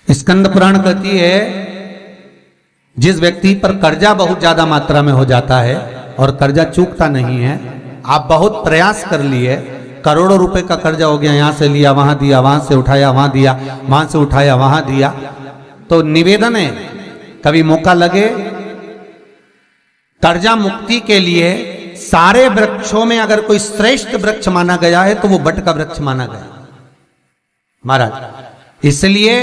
स्कंद पुराण कहती है, जिस व्यक्ति पर कर्जा बहुत ज्यादा मात्रा में हो जाता है और कर्जा चूकता नहीं है, आप बहुत प्रयास कर लिए, करोड़ों रुपए का कर्जा हो गया, यहां से लिया वहां दिया, वहां से उठाया वहां दिया, वहां से उठाया वहां दिया, तो निवेदन है कभी मौका लगे कर्जा मुक्ति के लिए सारे वृक्षों में अगर कोई श्रेष्ठ वृक्ष माना गया है तो वो बट का वृक्ष माना गया महाराज। इसलिए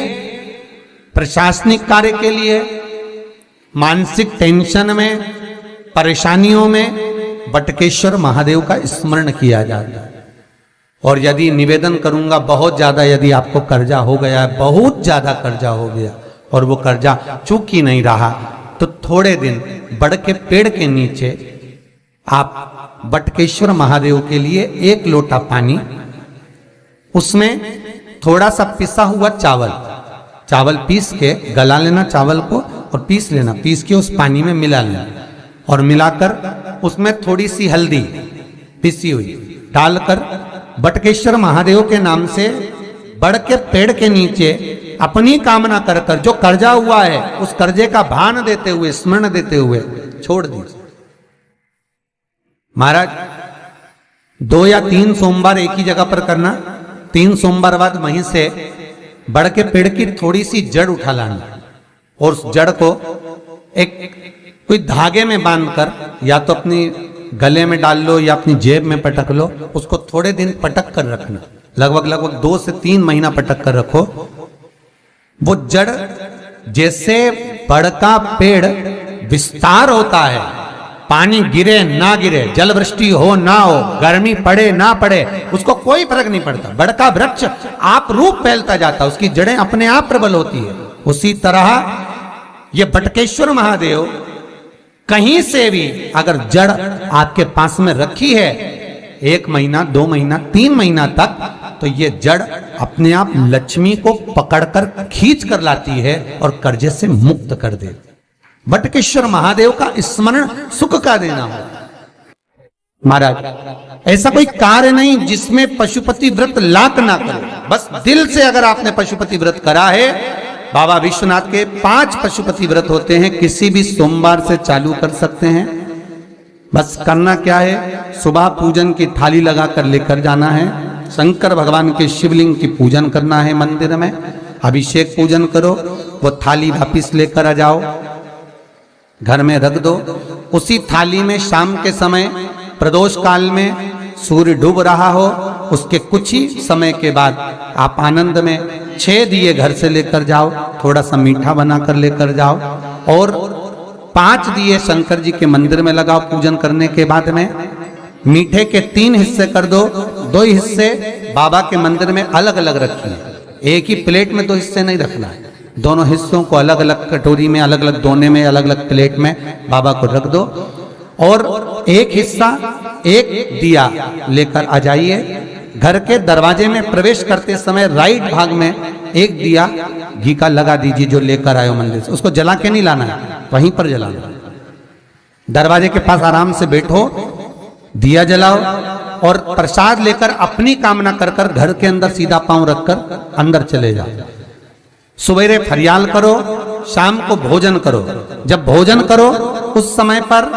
प्रशासनिक कार्य के लिए, मानसिक टेंशन में, परेशानियों में बटकेश्वर महादेव का स्मरण किया जाता है। और यदि निवेदन करूंगा बहुत ज्यादा, यदि आपको कर्जा हो गया है, बहुत ज्यादा कर्जा हो गया और वो कर्जा चूक ही नहीं रहा, तो थोड़े दिन बड़ के पेड़ के नीचे आप बटकेश्वर महादेव के लिए 1 लोटा पानी, उसमें थोड़ा सा पिसा हुआ चावल पीस के गला लेना चावल को और पीस लेना, पीस के उस पानी में मिला लेना और मिलाकर उसमें थोड़ी सी हल्दी पिसी हुई डालकर बटकेश्वर महादेव के नाम से बड़ के पेड़ के नीचे अपनी कामना कर कर जो कर्जा हुआ है उस कर्जे का भान देते हुए, स्मरण देते हुए छोड़ दीजिए महाराज। 2 या 3 सोमवार एक ही जगह पर करना, 3 सोमवार बाद वहीं से बड़ के पेड़ की थोड़ी सी जड़ उठा लाना और उस जड़ को एक कोई धागे में बांधकर या तो अपनी गले में डाल लो या अपनी जेब में पटक लो, उसको थोड़े दिन पटक कर रखना, लगभग 2 से 3 महीना पटक कर रखो। वो जड़ जैसे बड़ का पेड़ विस्तार होता है, पानी गिरे ना गिरे, जल वृष्टि हो ना हो, गर्मी पड़े ना पड़े, उसको कोई फर्क नहीं पड़ता, बड़ का वृक्ष आप रूप फैलता जाता, उसकी जड़ें अपने आप प्रबल होती है। उसी तरह ये बटकेश्वर महादेव कहीं से भी अगर जड़ आपके पास में रखी है 1 महीना, 2 महीना, 3 महीना तक, तो ये जड़ अपने आप लक्ष्मी को पकड़कर खींच कर लाती है और कर्जे से मुक्त कर देती। बटकेश्वर महादेव का स्मरण सुख का देना हो महाराज। ऐसा कोई कार्य नहीं जिसमें पशुपति व्रत लाख ना करे, बस दिल से अगर आपने पशुपति व्रत करा है, बाबा विश्वनाथ के 5 पशुपति व्रत होते हैं, किसी भी सोमवार से चालू कर सकते हैं। बस करना क्या है, सुबह पूजन की थाली लगाकर लेकर जाना है, शंकर भगवान के शिवलिंग की पूजन करना है, मंदिर में अभिषेक पूजन करो, वो थाली वापिस लेकर आ जाओ, घर में रख दो। उसी थाली में शाम के समय प्रदोष काल में सूर्य डूब रहा हो, उसके कुछ ही समय के बाद आप आनंद में 6 दिए घर से लेकर जाओ, थोड़ा सा मीठा बनाकर लेकर जाओ और 5 दिए शंकर जी के मंदिर में लगाओ। पूजन करने के बाद में मीठे के 3 हिस्से कर दो, 2 हिस्से बाबा के मंदिर में अलग अलग रखिए, एक ही प्लेट में 2 हिस्से नहीं रखना है, दोनों हिस्सों को अलग अलग कटोरी में, अलग अलग दोने में, अलग अलग प्लेट में बाबा को रख दो और एक हिस्सा, एक दिया लेकर आ जाइए। घर के दरवाजे में प्रवेश करते समय राइट भाग में एक दिया घी का लगा दीजिए जो लेकर आए हो मंदिर से, उसको जला के नहीं लाना है, वहीं पर जलाना। दरवाजे के पास आराम से बैठो, दिया जलाओ और प्रसाद लेकर अपनी कामना कर कर घर के अंदर सीधा पांव रखकर अंदर चले जाओ। सवेरे फरियाल करो, शाम को भोजन करो। जब भोजन करो उस समय पर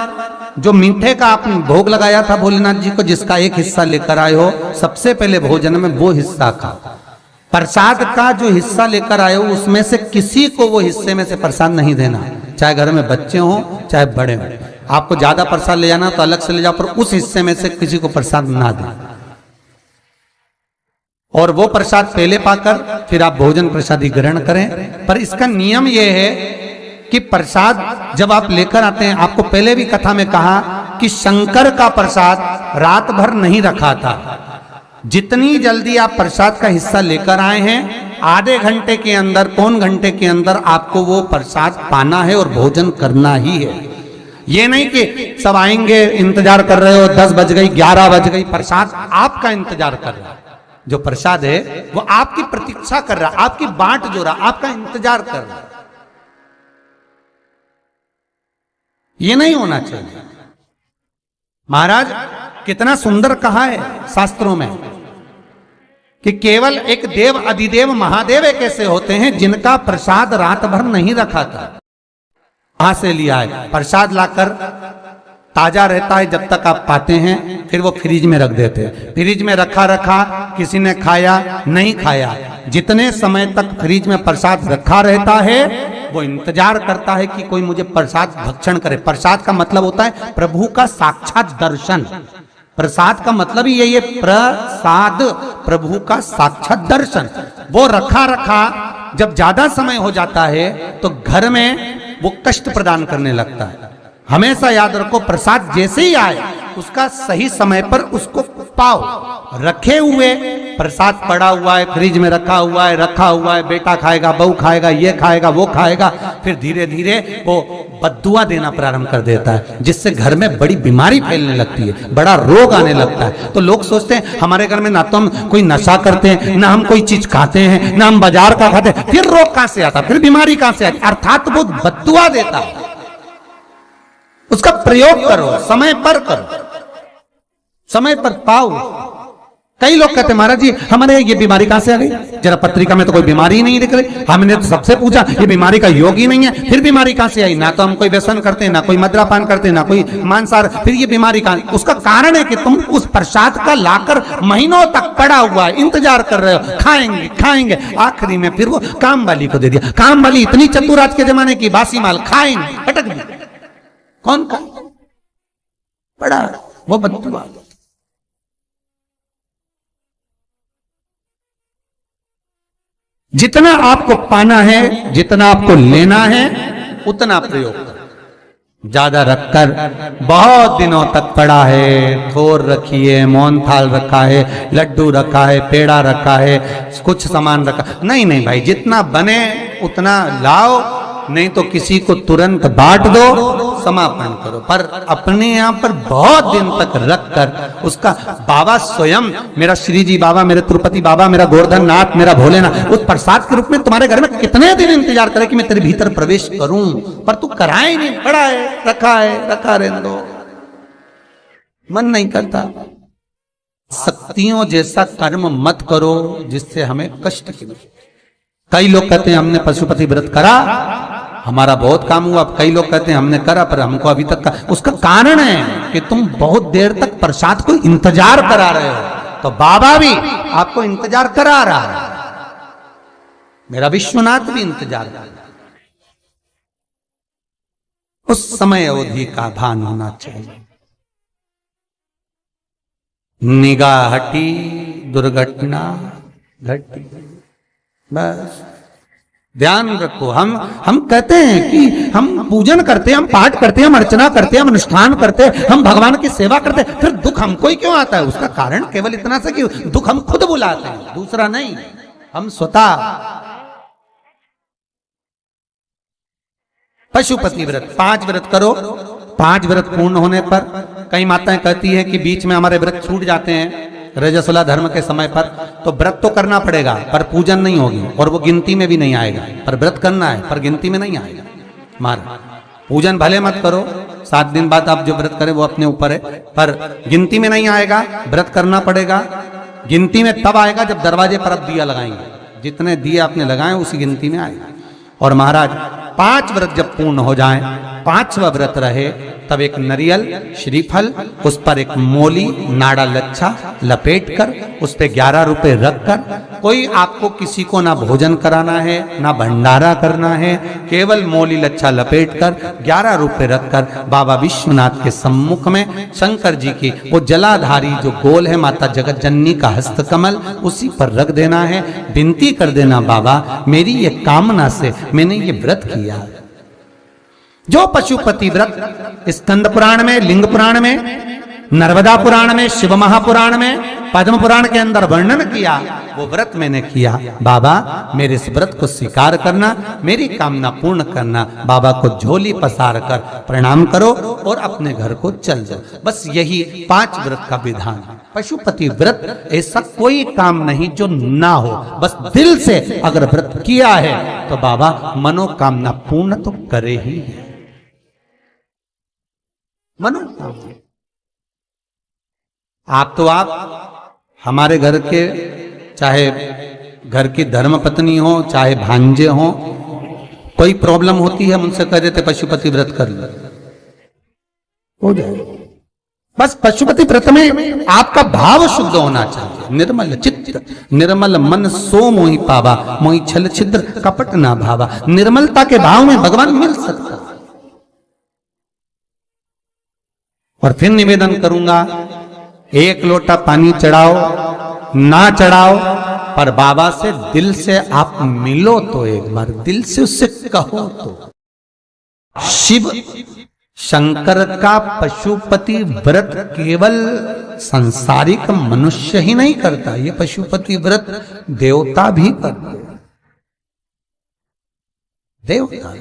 जो मीठे का आपने भोग लगाया था भोलेनाथ जी को, जिसका एक हिस्सा लेकर आए हो, सबसे पहले भोजन में वो हिस्सा खाओ। प्रसाद का जो हिस्सा लेकर आए हो उसमें से किसी को वो हिस्से में से प्रसाद नहीं देना, चाहे घर में बच्चे हों चाहे बड़े हों। आपको ज्यादा प्रसाद ले जाना तो अलग से ले जाओ, पर उस हिस्से में से किसी को प्रसाद ना दें। और वो प्रसाद पहले पाकर फिर आप भोजन प्रसादी ग्रहण करें। पर इसका नियम यह है कि प्रसाद जब आप लेकर आते हैं, आपको पहले भी कथा में कहा कि शंकर का प्रसाद रात भर नहीं रखा था। जितनी जल्दी आप प्रसाद का हिस्सा लेकर आए हैं, आधे घंटे के अंदर, पौन घंटे के अंदर आपको वो प्रसाद पाना है और भोजन करना ही है। ये नहीं कि सब आएंगे, इंतजार कर रहे हो, 10 बज गई, 11 बज गई, प्रसाद आपका इंतजार कर रहा है। जो प्रसाद है वो आपकी प्रतीक्षा कर रहा, आपकी बाट जो रहा, आपका इंतजार कर रहा। ये नहीं होना चाहिए। महाराज कितना सुंदर कहा है शास्त्रों में कि केवल एक देव अधिदेव महादेव एक ऐसे होते हैं जिनका प्रसाद रात भर नहीं रखा था। कहां से लिया है? प्रसाद लाकर ताजा रहता है जब तक आप पाते हैं, फिर वो फ्रिज में रख देते हैं। फ्रिज में रखा रखा किसी ने खाया नहीं खाया, जितने समय तक फ्रिज में प्रसाद रखा रहता है वो इंतजार करता है कि कोई मुझे प्रसाद भक्षण करे। प्रसाद का मतलब होता है प्रभु का साक्षात दर्शन। प्रसाद का मतलब ही यही है, प्रसाद, प्रभु का साक्षात दर्शन। वो रखा रखा जब ज्यादा समय हो जाता है तो घर में वो कष्ट प्रदान करने लगता है। हमेशा याद रखो, प्रसाद जैसे ही आए उसका सही समय पर उसको पाओ। रखे हुए प्रसाद पड़ा हुआ है, फ्रिज में रखा हुआ है, बेटा खाएगा, बहू खाएगा, ये खाएगा, वो खाएगा, फिर धीरे धीरे वो बद्दुआ देना प्रारंभ कर देता है, जिससे घर में बड़ी बीमारी फैलने लगती है, बड़ा रोग आने लगता है। तो लोग सोचते हैं हमारे घर में ना तो हम कोई नशा करते हैं, ना हम कोई चीज खाते हैं, ना हम बाजार का खाते हैं, फिर रोग कहां से आता, फिर बीमारी कहां से आती? अर्थात वो बद्दुआ देता है। उसका प्रयोग करो, समय पर करो, समय पर पाओ। कई लोग कहते हैं महाराज जी हमारे ये बीमारी कहां से आ गई? जरा पत्रिका में तो कोई बीमारी नहीं दिख रही। हमने तो सबसे पूछा ये बीमारी का योग ही नहीं है, फिर बीमारी कहां से आई? ना तो हम कोई व्यसन करते हैं, ना कोई मद्रापान करते हैं, ना कोई मांसाहार, फिर ये बीमारी कहां? उसका कारण है कि तुम उस प्रसाद का लाकर महीनों तक पड़ा हुआ है, इंतजार कर रहे हो, खाएंगे खाएंगे, आखिरी में फिर वो काम वाली को दे दिया। काम वाली इतनी चतुर आज के जमाने की, बासी माल खाएंगे, अटक दी। कौन का पड़ा? वो बद्दुआ। जितना आपको पाना है, जितना आपको लेना है, उतना प्रयोग करो। ज्यादा रखकर बहुत दिनों तक पड़ा है, खोर रखी है, मोहन थाल रखा है, लड्डू रखा है, पेड़ा रखा है, कुछ सामान रखा, नहीं नहीं भाई, जितना बने उतना लाओ, नहीं तो किसी को तुरंत बांट दो, समापन करो। पर अपने यहां पर बहुत दिन तक रखकर उसका बाबा स्वयं, मेरा श्री जी बाबा, मेरे तिरुपति बाबा, मेरा गोवर्धन नाथ, मेरा भोलेनाथ, उस प्रसाद के रूप में तुम्हारे घर में कितने दिन इंतजार करे कि मैं तेरे भीतर प्रवेश करूं, पर तू कराए नहीं, पड़ा है, रखा रहने दो, मन नहीं करता। शक्तियों जैसा कर्म मत करो जिससे हमें कष्ट की। कई लोग कहते हैं हमने पशुपति व्रत करा, हमारा बहुत काम हुआ। कई लोग कहते हैं हमने करा पर हमको अभी तक उसका कारण है कि तुम बहुत देर तक प्रसाद को इंतजार करा रहे हो। तो बाबा भी आपको इंतजार करा रहा है, मेरा विश्वनाथ भी इंतजार कर रहा है। उस समय अवधि का भान होना चाहिए। निगाह हटी, दुर्घटना घटी, बस ध्यान रखो। हम कहते हैं कि हम पूजन करते हैं, हम पाठ करते हैं, हम अर्चना करते हैं, हम अनुष्ठान करते हैं, हम भगवान की सेवा करते हैं, फिर दुख हमको ही क्यों आता है? उसका कारण केवल इतना सा कि दुख हम खुद बुलाते हैं, दूसरा नहीं। हम स्वतः पशुपति व्रत 5 व्रत करो। 5 व्रत पूर्ण होने पर कई माताएं कहती है कि बीच में हमारे व्रत छूट जाते हैं रजस्वला धर्म के समय पर, तो व्रत तो करना पड़ेगा पर पूजन नहीं होगी और वो गिनती में भी नहीं आएगा। पर व्रत करना है पर गिनती में नहीं आएगा। मार पूजन भले मत करो, 7 दिन बाद आप जो व्रत करें वो अपने ऊपर है, पर गिनती में नहीं आएगा। व्रत करना पड़ेगा। गिनती में तब आएगा जब दरवाजे पर आप दिया लगाएंगे, जितने दिए आपने लगाए उसी गिनती में आएगा। और महाराज 5 व्रत जब पूर्ण हो जाएं, 5वां व्रत रहे, तब एक नरियल, श्रीफल, उस पर एक मोली नाड़ा लच्छा लपेटकर उस पे 11 रुपए रखकर, कोई आपको किसी को ना भोजन कराना है ना भंडारा करना है, केवल मोली लच्छा लपेटकर 11 रुपए रखकर बाबा विश्वनाथ के सम्मुख में शंकर जी की वो जलाधारी जो गोल है माता जगत जननी का हस्तकमल, उसी पर रख देना है। विनती कर देना, बाबा मेरी ये कामना से मैंने ये व्रत किया। जो पशुपति व्रत स्कंद पुराण में, लिंग पुराण में, नर्मदा पुराण में, शिव महापुराण में, पद्म पुराण के अंदर वर्णन किया, वो व्रत मैंने किया। बाबा मेरे इस व्रत को स्वीकार करना, मेरी कामना पूर्ण करना। बाबा को झोली पसार कर प्रणाम करो और अपने घर को चल जाओ। बस यही 5 व्रत का विधान। पशुपति व्रत ऐसा कोई काम नहीं जो ना हो, बस दिल से अगर व्रत किया है तो बाबा मनोकामना पूर्ण तो करे ही है। आप हमारे घर के चाहे घर की धर्म पत्नी हो, चाहे भांजे हो, कोई प्रॉब्लम होती है, हम उनसे कह देते पशुपति व्रत कर लो, हो जाए। बस पशुपति व्रत में आपका भाव शुद्ध होना चाहिए। निर्मल चित्त निर्मल मन सो मोहि पावा, मोहि छल छिद्र कपट ना भावा। निर्मलता के भाव में भगवान मिल सकता है। और फिर निवेदन करूंगा, एक लोटा पानी चढ़ाओ ना चढ़ाओ, पर बाबा से दिल से आप मिलो तो, एक बार दिल से उससे कहो तो। शिव शंकर का पशुपति व्रत केवल सांसारिक मनुष्य ही नहीं करता, ये पशुपति व्रत देवता भी करते, देवता